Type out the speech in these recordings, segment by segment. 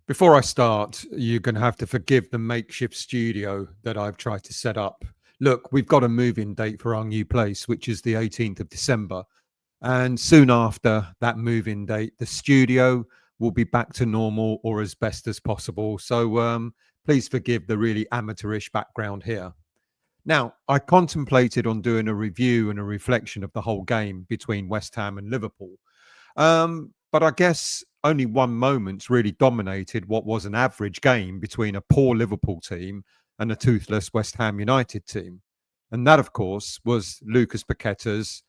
Before I start, you're going to have to forgive the makeshift studio that I've tried to set up. Look, we've got a move-in date for our new place, which is the 18th of December. And soon after that move-in date, the studio will be back to normal or as best as possible. So please forgive the really amateurish background here. Now, I contemplated on doing a review and a reflection of the whole game between West Ham and Liverpool. But I guess only one moment's really dominated what was an average game between a poor Liverpool team and a toothless West Ham United team. And that, of course, was Lucas Paqueta's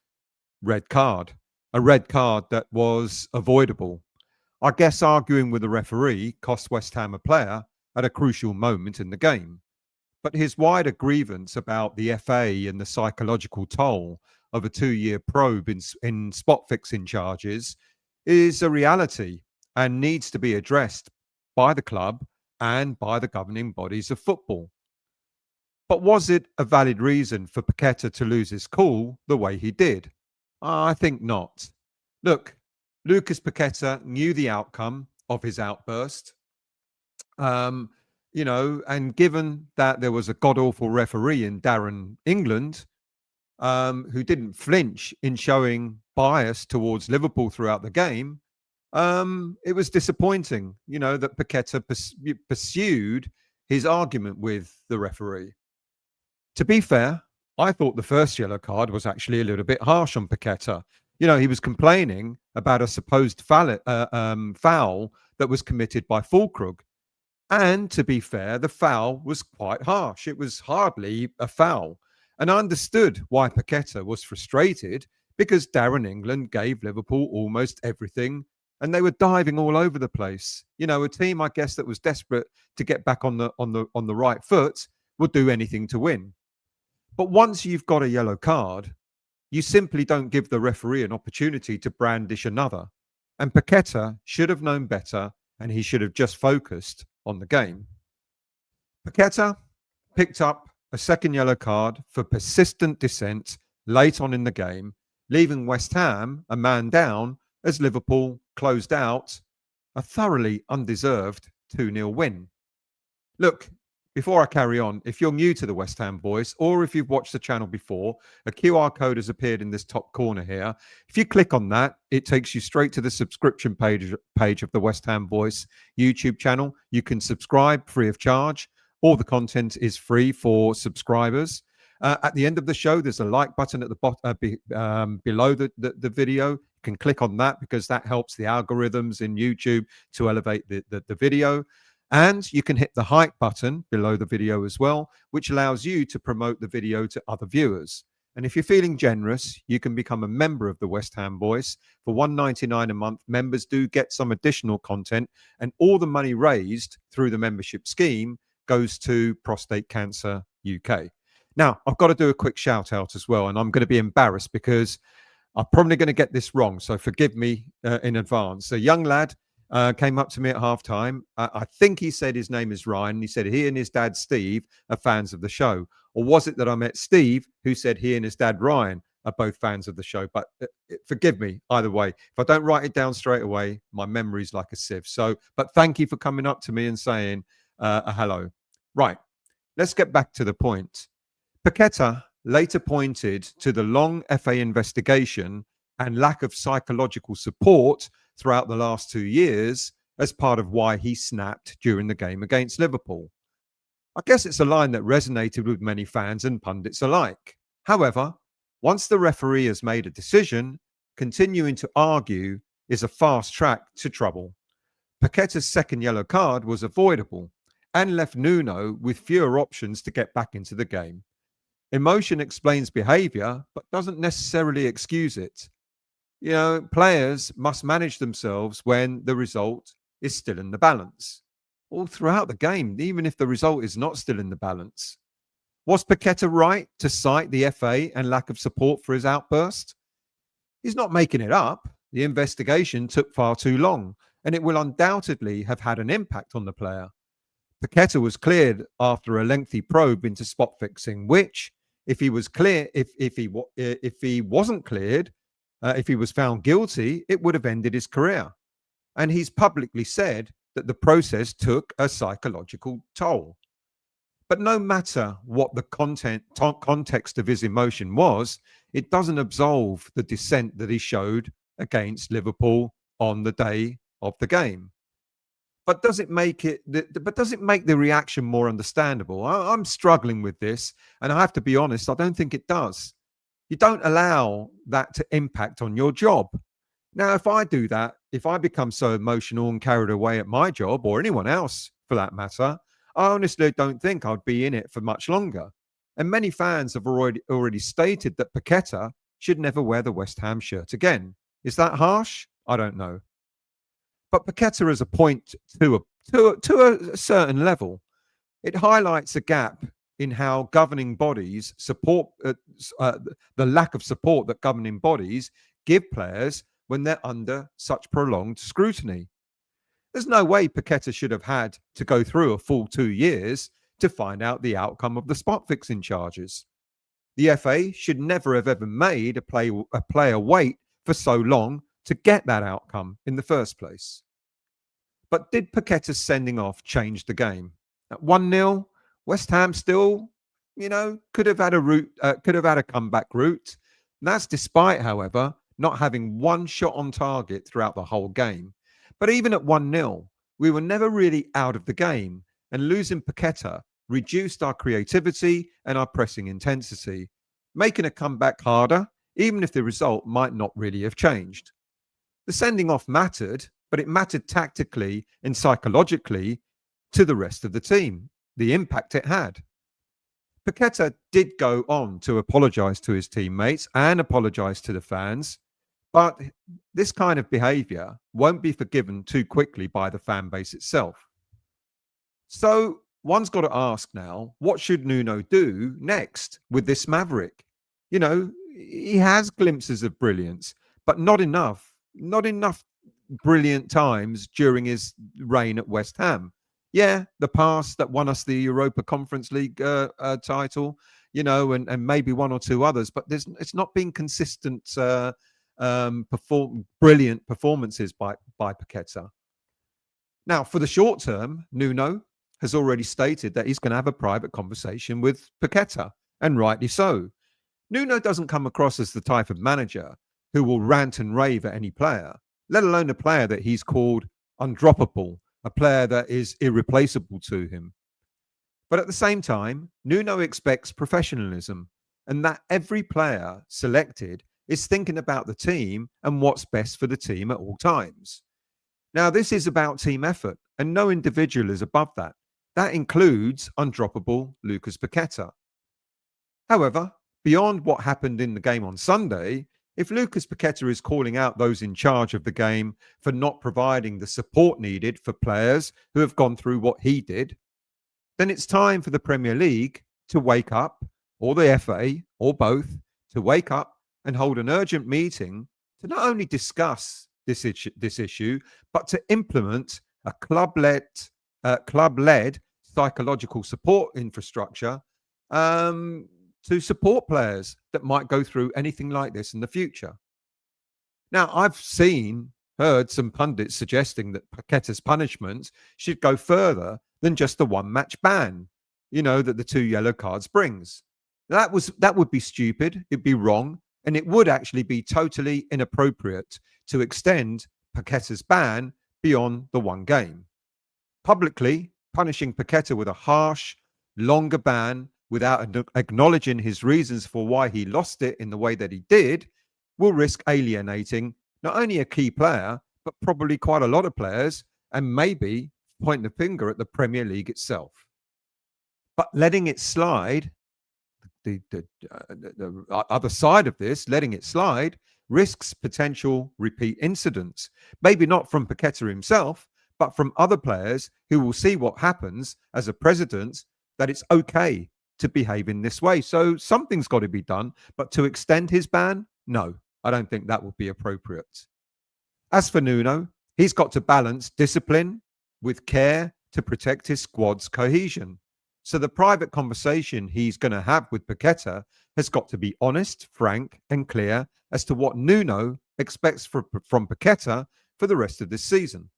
red card, a red card that was avoidable. I guess arguing with the referee cost West Ham a player at a crucial moment in the game. But his wider grievance about the FA and the psychological toll of a 2-year probe in spot fixing charges is a reality and needs to be addressed by the club and by the governing bodies of football. But was it a valid reason for Paqueta to lose his cool the way he did? I think not. Look, Lucas Paqueta knew the outcome of his outburst. And given that there was a god-awful referee in Darren England, who didn't flinch in showing bias towards Liverpool throughout the game, it was disappointing, that Paqueta pursued his argument with the referee. To be fair, I thought the first yellow card was actually a little bit harsh on Paqueta. He was complaining about a supposed foul that was committed by Fulkrug. And to be fair, the foul was quite harsh. It was hardly a foul. And I understood why Paqueta was frustrated, because Darren England gave Liverpool almost everything and they were diving all over the place. A team, I guess, that was desperate to get back on the right foot would do anything to win. But once you've got a yellow card, you simply don't give the referee an opportunity to brandish another. And Paqueta should have known better, and he should have just focused on the game. Paqueta picked up a second yellow card for persistent dissent late on in the game, leaving West Ham a man down as Liverpool closed out a thoroughly undeserved 2-0 win. Look, before I carry on, if you're new to the West Ham Voice, or if you've watched the channel before, a QR code has appeared in this top corner here. If you click on that, it takes you straight to the subscription page of the West Ham Voice YouTube channel. You can subscribe free of charge. All the content is free for subscribers. At the end of the show, there's a like button at the bottom below the video. You can click on that because that helps the algorithms in YouTube to elevate the video. And you can hit the hype button below the video as well, which allows you to promote the video to other viewers. And if you're feeling generous, you can become a member of the West Ham Voice. For $1.99 a month, members do get some additional content, and all the money raised through the membership scheme goes to Prostate Cancer UK. Now, I've got to do a quick shout out as well, and I'm going to be embarrassed because I'm probably going to get this wrong, so forgive me in advance. A young lad came up to me at halftime. I think he said his name is Ryan. He said he and his dad, Steve, are fans of the show. Or was it that I met Steve, who said he and his dad, Ryan, are both fans of the show? But forgive me, either way. If I don't write it down straight away, my memory's like a sieve. But thank you for coming up to me and saying a hello. Right, let's get back to the point. Paqueta later pointed to the long FA investigation and lack of psychological support throughout the last 2 years as part of why he snapped during the game against Liverpool. I guess it's a line that resonated with many fans and pundits alike. However, once the referee has made a decision, continuing to argue is a fast track to trouble. Paqueta's second yellow card was avoidable and left Nuno with fewer options to get back into the game. Emotion explains behaviour, but doesn't necessarily excuse it. Players must manage themselves when the result is still in the balance. All throughout the game, even if the result is not still in the balance. Was Paqueta right to cite the FA and lack of support for his outburst? He's not making it up. The investigation took far too long, and it will undoubtedly have had an impact on the player. Paqueta was cleared after a lengthy probe into spot fixing, which, if he was clear, if he wasn't cleared, if he was found guilty, it would have ended his career. And he's publicly said that the process took a psychological toll. But no matter what the context of his emotion was, it doesn't absolve the dissent that he showed against Liverpool on the day of the game. But does it make the reaction more understandable? I'm struggling with this, and I have to be honest, I don't think it does. You don't allow that to impact on your job. Now, if I do that, if I become so emotional and carried away at my job, or anyone else for that matter, I honestly don't think I'd be in it for much longer. And many fans have already stated that Paqueta should never wear the West Ham shirt again. Is that harsh? I don't know. But Paqueta is a point to a certain level. It highlights a gap in how governing bodies support the lack of support that governing bodies give players when they're under such prolonged scrutiny. There's no way Paqueta should have had to go through a full 2 years to find out the outcome of the spot fixing charges. The FA should never have ever made a player wait for so long to get that outcome in the first place. But did Paqueta's sending off change the game? At 1-0, West Ham still, could have had a comeback route. And that's despite, however, not having one shot on target throughout the whole game. But even at 1-0, we were never really out of the game, and losing Paqueta reduced our creativity and our pressing intensity, making a comeback harder, even if the result might not really have changed. The sending off mattered, but it mattered tactically and psychologically to the rest of the team, the impact it had. Paqueta did go on to apologise to his teammates and apologise to the fans, but this kind of behaviour won't be forgiven too quickly by the fan base itself. So one's got to ask now, what should Nuno do next with this maverick? He has glimpses of brilliance, but not enough brilliant times during his reign at West Ham. Yeah, the past that won us the Europa Conference League title, and maybe one or two others, but it's not been consistent brilliant performances by Paqueta. Now, for the short term, Nuno has already stated that he's going to have a private conversation with Paqueta, and rightly so. Nuno doesn't come across as the type of manager who will rant and rave at any player, let alone a player that he's called undroppable, a player that is irreplaceable to him. But at the same time, Nuno expects professionalism, and that every player selected is thinking about the team and what's best for the team at all times. Now, this is about team effort, and no individual is above that. That includes undroppable Lucas Paqueta. However, beyond what happened in the game on Sunday, if Lucas Paqueta is calling out those in charge of the game for not providing the support needed for players who have gone through what he did, then it's time for the Premier League to wake up, or the FA, or both, to wake up and hold an urgent meeting to not only discuss this issue, but to implement a club-led psychological support infrastructure to support players that might go through anything like this in the future. Now, I've heard some pundits suggesting that Paqueta's punishment should go further than just the one-match ban, that the 2 yellow cards brings. That would be stupid, it'd be wrong, and it would actually be totally inappropriate to extend Paqueta's ban beyond the one game. Publicly punishing Paqueta with a harsh, longer ban without acknowledging his reasons for why he lost it in the way that he did will risk alienating not only a key player, but probably quite a lot of players, and maybe pointing the finger at the Premier League itself. But letting it slide, the other side of this, letting it slide, risks potential repeat incidents. Maybe not from Paqueta himself, but from other players who will see what happens as a precedent that it's okay to behave in this way. So something's got to be done, but to extend his ban, no, I don't think that would be appropriate. As for Nuno, he's got to balance discipline with care to protect his squad's cohesion. So the private conversation he's going to have with Paqueta has got to be honest, frank, and clear as to what Nuno expects from Paqueta for the rest of this season.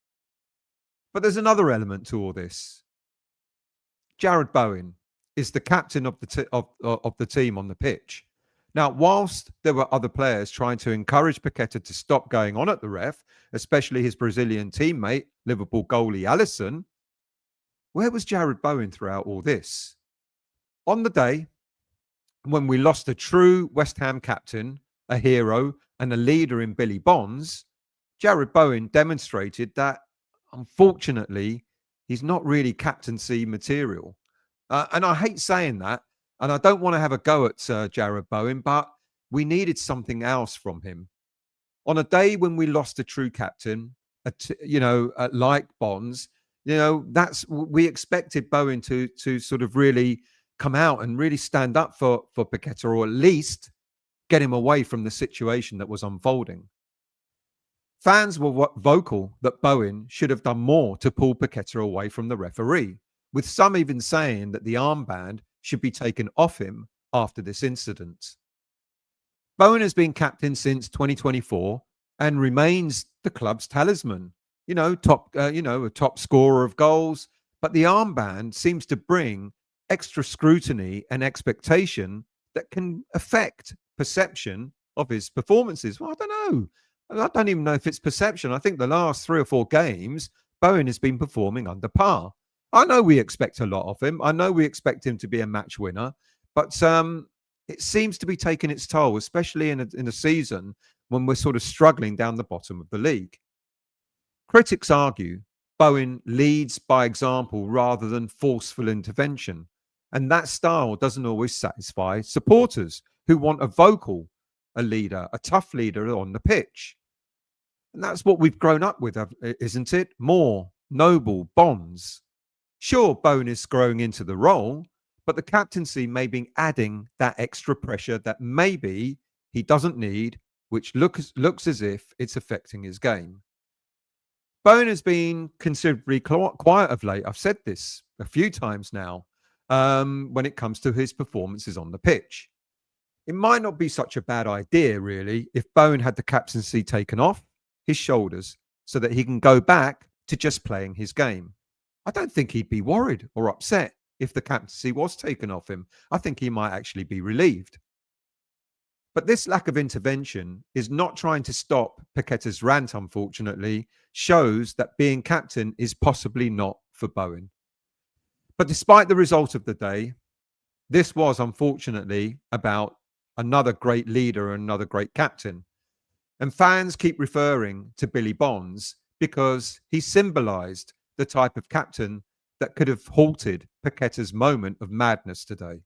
But there's another element to all this. Jarrod Bowen is the captain of the team on the pitch. Now, whilst there were other players trying to encourage Paqueta to stop going on at the ref, especially his Brazilian teammate, Liverpool goalie Alisson, where was Jarrod Bowen throughout all this? On the day when we lost a true West Ham captain, a hero, and a leader in Billy Bonds, Jarrod Bowen demonstrated that, unfortunately, he's not really captaincy material. And I hate saying that, and I don't want to have a go at Jarrod Bowen, but we needed something else from him. On a day when we lost a true captain, like Bonds, we expected Bowen to sort of really come out and really stand up for Paqueta, or at least get him away from the situation that was unfolding. Fans were vocal that Bowen should have done more to pull Paqueta away from the referee, with some even saying that the armband should be taken off him after this incident. Bowen has been captain since 2024 and remains the club's talisman. A top scorer of goals, but the armband seems to bring extra scrutiny and expectation that can affect perception of his performances. Well, I don't know. I don't even know if it's perception. I think the last 3 or 4 games, Bowen has been performing under par. I know we expect a lot of him. I know we expect him to be a match winner, but it seems to be taking its toll, especially in a season when we're sort of struggling down the bottom of the league. Critics argue Bowen leads by example rather than forceful intervention, and that style doesn't always satisfy supporters who want a leader, a tough leader on the pitch. And that's what we've grown up with, isn't it? More noble Bonds. Sure, Bowen is growing into the role, but the captaincy may be adding that extra pressure that maybe he doesn't need, which looks as if it's affecting his game. Bowen has been considerably quiet of late. I've said this a few times now when it comes to his performances on the pitch. It might not be such a bad idea, really, if Bowen had the captaincy taken off his shoulders so that he can go back to just playing his game. I don't think he'd be worried or upset if the captaincy was taken off him. I think he might actually be relieved. But this lack of intervention is not trying to stop Paqueta's rant, unfortunately, shows that being captain is possibly not for Bowen. But despite the result of the day, this was unfortunately about another great leader and another great captain. And fans keep referring to Billy Bonds because he symbolized the type of captain that could have halted Paqueta's moment of madness today.